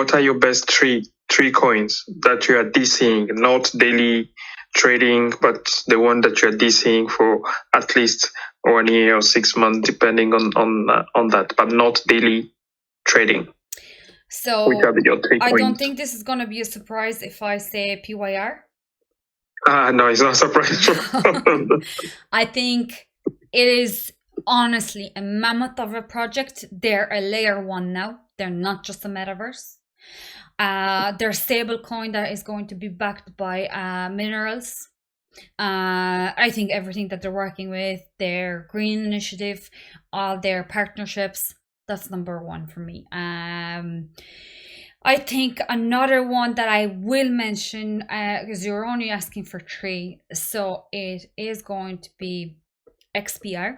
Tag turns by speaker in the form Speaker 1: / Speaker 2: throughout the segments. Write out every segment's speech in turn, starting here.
Speaker 1: what are your best three coins that you are DCing, not daily trading, but the one that you are DCing for at least 1 year or 6 months, depending on that, but not daily trading?
Speaker 2: So
Speaker 1: Which are your three
Speaker 2: I
Speaker 1: coins?
Speaker 2: don't think this is going to be a surprise if I say PYR.
Speaker 1: No, it's not a surprise.
Speaker 2: I think it is honestly a mammoth of a project. They're a layer one now. They're not just a metaverse. They're a stable coin that is going to be backed by minerals. I think everything that they're working with, their green initiative, all their partnerships, that's number one for me. I think another one that I will mention, because you're only asking for three, so it is going to be XPR.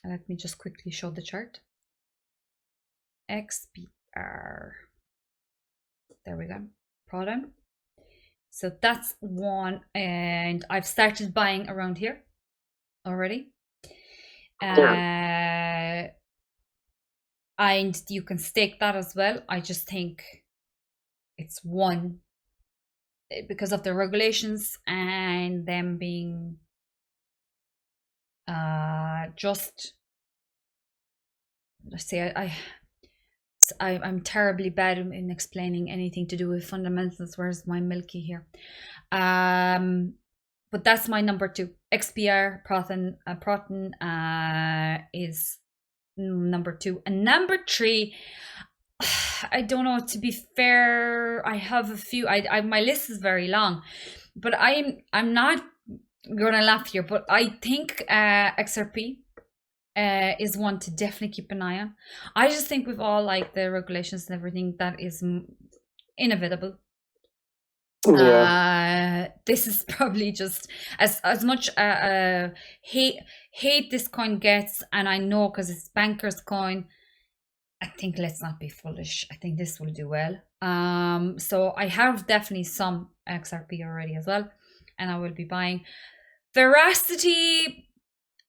Speaker 2: Let me just quickly show the chart. XPR. There we go. Product. So that's one, and I've started buying around here already. And you can stake that as well. I just think it's one because of the regulations and them being just, let's say, I'm terribly bad in explaining anything to do with fundamentals. Where's my Milky here? But that's my number two. XPR Proton is number two, and number three, I don't know, to be fair, I have a few. I my list is very long, but I'm not gonna laugh here, but I think XRP is one to definitely keep an eye on. I just think with all like the regulations and everything, that is inevitable. This is probably just as much hate this coin gets, and I know because it's bankers coin, I think let's not be foolish. I think this will do well. So I have definitely some XRP already as well, and I will be buying. Veracity,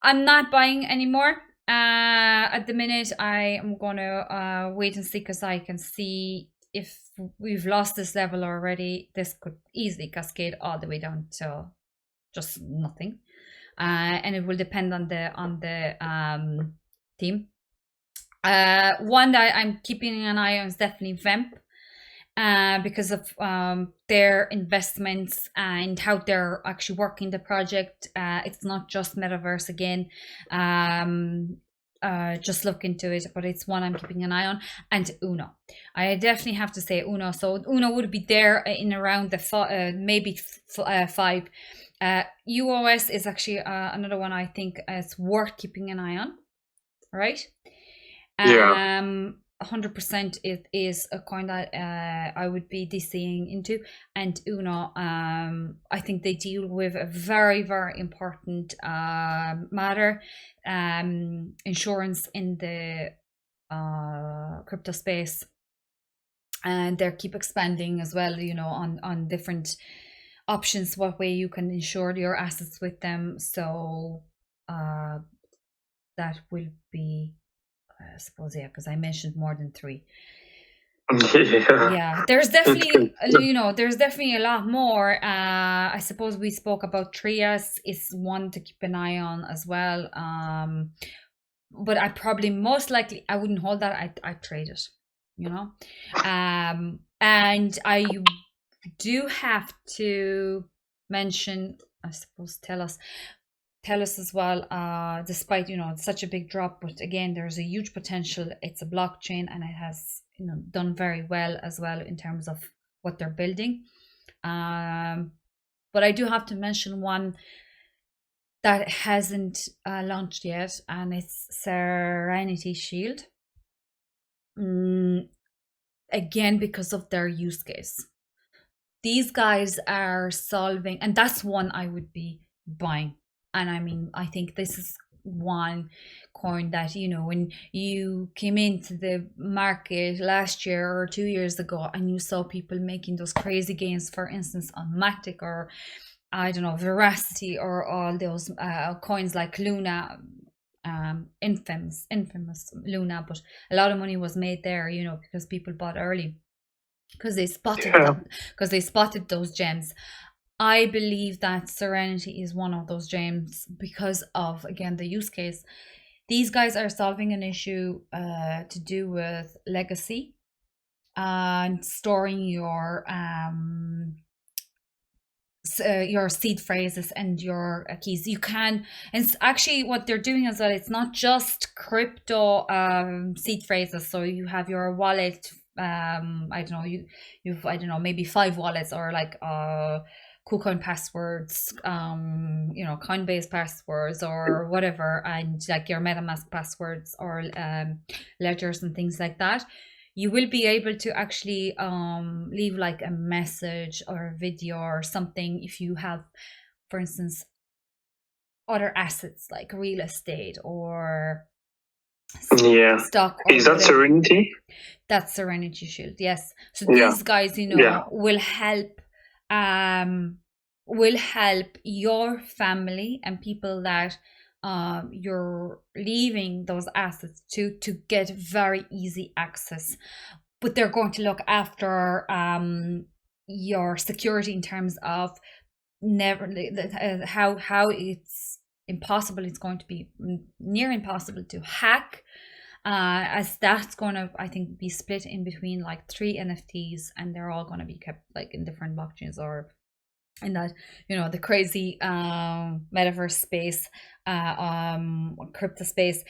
Speaker 2: I'm not buying anymore. At the minute, I am gonna wait and see, because I can see if we've lost this level already, this could easily cascade all the way down to just nothing. And it will depend on the team. One that I'm keeping an eye on is definitely Vemp, because of their investments and how they're actually working the project. It's not just metaverse again. Just look into it, but it's one I'm keeping an eye on. And Uno, I definitely have to say Uno. So Uno would be there in around the maybe 5. UOS is actually another one I think is worth keeping an eye on. Right? 100% it is a coin that I would be DCing into. And Uno, I think they deal with a very, very important matter, insurance in the crypto space, and they keep expanding as well, on different options, what way you can insure your assets with them. So that will be, I suppose, because I mentioned more than 3. Yeah, there's definitely, there's definitely a lot more. I suppose we spoke about Trias is one to keep an eye on as well. But I probably most likely I wouldn't hold that. I trade it, and I do have to mention, I suppose, tell us as well, despite it's such a big drop, but again, there's a huge potential. It's a blockchain, and it has done very well as well in terms of what they're building. But I do have to mention one that hasn't launched yet, and it's Serenity Shield. Again, because of their use case. These guys are solving, and that's one I would be buying. And I mean, I think this is one coin that, when you came into the market last year or 2 years ago and you saw people making those crazy gains, for instance, on Matic or, I don't know, Veracity, or all those coins like Luna, infamous Luna, but a lot of money was made there, you know, because people bought early because they spotted them, because they spotted those gems. I believe that Serenity is one of those gems because of, again, the use case. These guys are solving an issue to do with legacy and storing your seed phrases and your keys. You can, and actually what they're doing as well, it's not just crypto seed phrases. So you have your wallet, I don't know, you've I don't know, maybe 5 wallets, or like KuCoin passwords, you know, Coinbase passwords or whatever, and like your MetaMask passwords or ledgers and things like that. You will be able to actually leave like a message or a video or something if you have, for instance, other assets like real estate or stock. Or
Speaker 1: is that whatever. Serenity?
Speaker 2: That's Serenity Shield, yes. So these guys, you know, will help your family and people that you're leaving those assets to get very easy access, but they're going to look after your security in terms of how it's going to be near impossible to hack, as that's going to, I think, be split in between like 3 NFTs, and they're all going to be kept like in different blockchains or in that, you know, the crazy metaverse space, crypto space.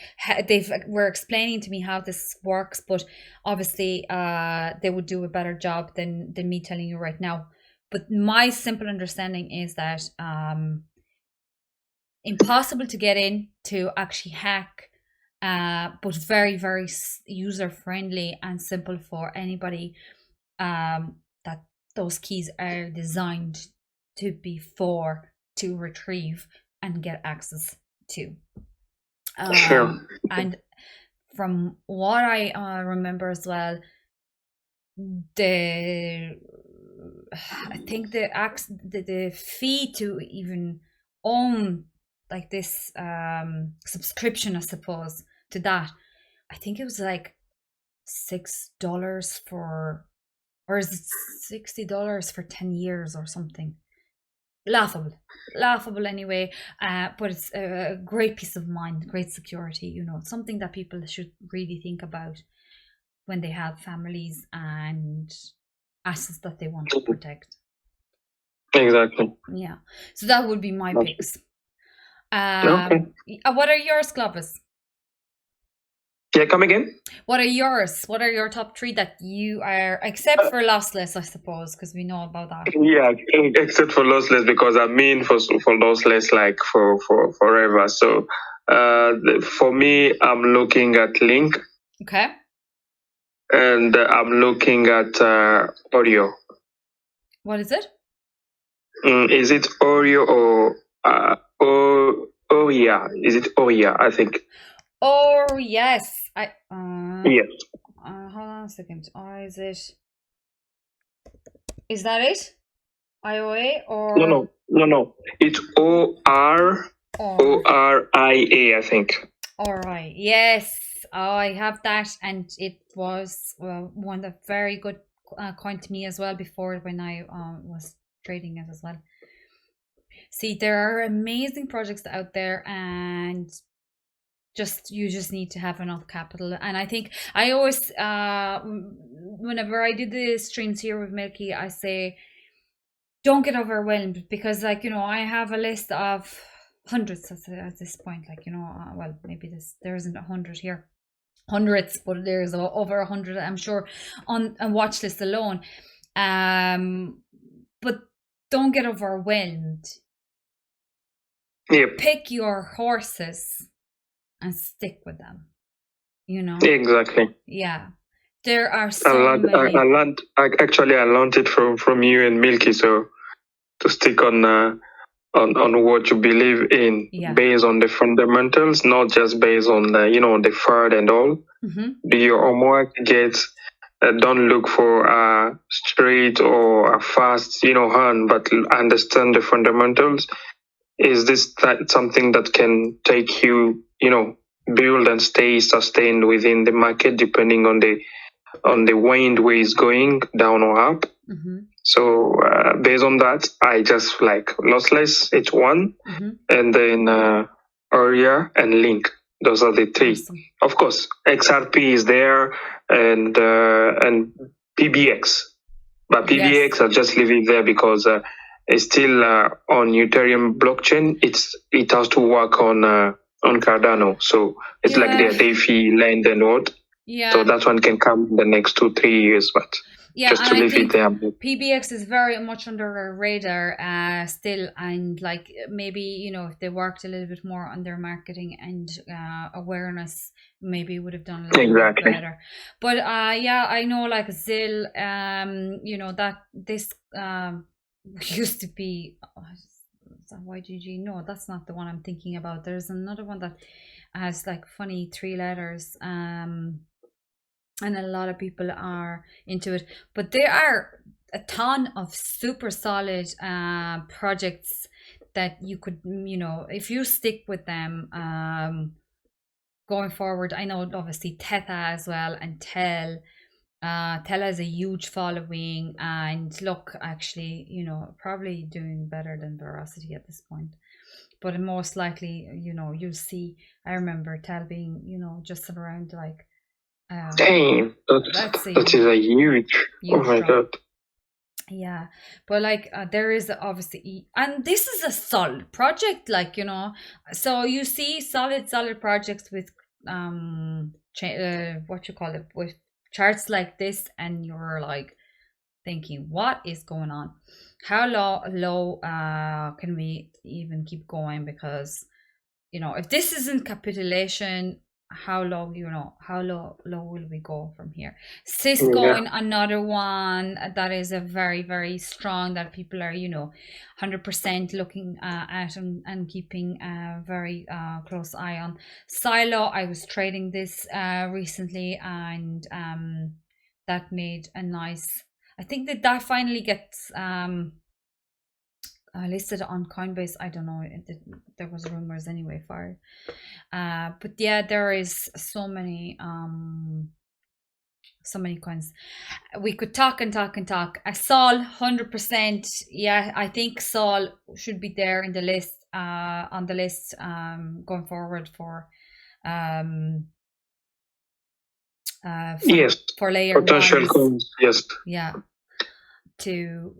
Speaker 2: They were explaining to me how this works, but obviously they would do a better job than me telling you right now. But my simple understanding is that impossible to get in, to actually hack, but very, very user friendly and simple for anybody, that those keys are designed to be to retrieve and get access to. And from what I remember as well, I think the fee to even own like this subscription, I suppose, to that, I think it was like $6 for, or is it $60 for 10 years or something? Laughable anyway, but it's a great peace of mind, great security, you know, something that people should really think about when they have families and assets that they want to protect.
Speaker 1: Exactly.
Speaker 2: Yeah, so that would be my picks. What are yours, Clovis?
Speaker 1: Yeah, come again?
Speaker 2: What are yours? What are your top 3 that you are, except for Lossless, I suppose, because we know about that?
Speaker 1: Yeah, except for Lossless, because I'm in for Lossless like for forever. So for me, I'm looking at Link.
Speaker 2: Okay.
Speaker 1: And I'm looking at Oreo.
Speaker 2: What is it?
Speaker 1: Is it Oreo or yeah? Is it Oreo? I think.
Speaker 2: Oh yes,
Speaker 1: yes.
Speaker 2: Hold on a second. Or is it? Is that it? IOA or
Speaker 1: no? It's ORIA, I think.
Speaker 2: All right. Yes, I have that, and it was one of very good coin to me as well before when I was trading it as well. See, there are amazing projects out there, and you just need to have enough capital. And I think I always whenever I do the streams here with Milky, I say don't get overwhelmed, because, like, you know, I have a list of hundreds at this point, like, you know, well, maybe there isn't 100 here, hundreds, but there's over 100, I'm sure, on a watch list alone. But don't get overwhelmed.
Speaker 1: Yep.
Speaker 2: Pick your horses and stick with them, you know.
Speaker 1: Exactly.
Speaker 2: Yeah, there are so many.
Speaker 1: I learned it from you and Milky, so to stick on what you believe in, based on the fundamentals, not just based on the, you know, the FUD and all.
Speaker 2: Mm-hmm.
Speaker 1: Do your homework, don't look for a straight or a fast, you know, hand, but understand the fundamentals. Is this something that can take you, you know, build and stay sustained within the market depending on the wind where it's going down or up. So based on that, I just like lossless, it's one, and then Aria and Link. Those are the three.
Speaker 2: Awesome.
Speaker 1: Of course, XRP is there and PBX, but PBX I'll just leave it there because it's still on Ethereum blockchain. It has to work on Cardano, so it's like their DeFi land and what.
Speaker 2: Yeah.
Speaker 1: So that one can come in the next 2-3 years, but just to leave it there.
Speaker 2: PBX is very much under our radar still, and like maybe if they worked a little bit more on their marketing and awareness, maybe would have done a little bit better. But I know like Zill, that this used to be YGG. No, that's not the one I'm thinking about. There's another one that has like funny 3 letters. And a lot of people are into it, but there are a ton of super solid projects that you could, if you stick with them going forward. I know obviously Theta as well, and Tel has a huge following, and look, actually, probably doing better than Veracity at this point. But most likely, you'll see. I remember Tel being, just around like.
Speaker 1: Dang, that is a huge oh my god.
Speaker 2: Yeah, but like there is obviously, and this is a solid project, like so you see solid projects with what you call it, with charts like this, and you're like thinking, what is going on? How low can we even keep going? Because if this isn't capitulation, how low will we go from here? Cisco, another one that is a very, very strong, that people are 100% looking at and keeping a very close eye on. Silo, I was trading this recently, and that made a nice, I think that finally gets listed on Coinbase. I don't know, there was rumors anyway for it. But yeah, there is so many coins. We could talk and talk and talk. Sol, 100%. Yeah, I think Sol should be there in the list, on the list going forward for
Speaker 1: yes,
Speaker 2: for layer
Speaker 1: potential coins. Yes.
Speaker 2: Yeah. To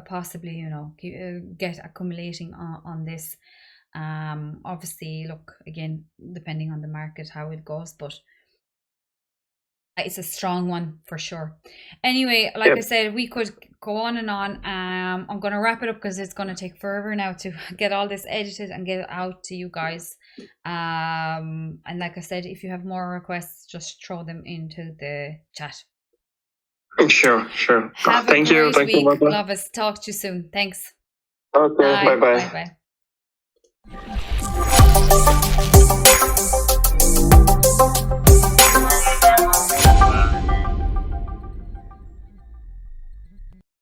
Speaker 2: possibly get accumulating on this. Obviously, look, again, depending on the market how it goes, but it's a strong one for sure. Anyway, like I said, we could go on and on. I'm going to wrap it up because it's going to take forever now to get all this edited and get it out to you guys. And like I said, if you have more requests, just throw them into the chat.
Speaker 1: Sure.
Speaker 2: Thank you. Thank you, love us. Talk to you soon. Thanks.
Speaker 1: Okay. Bye.
Speaker 2: Bye.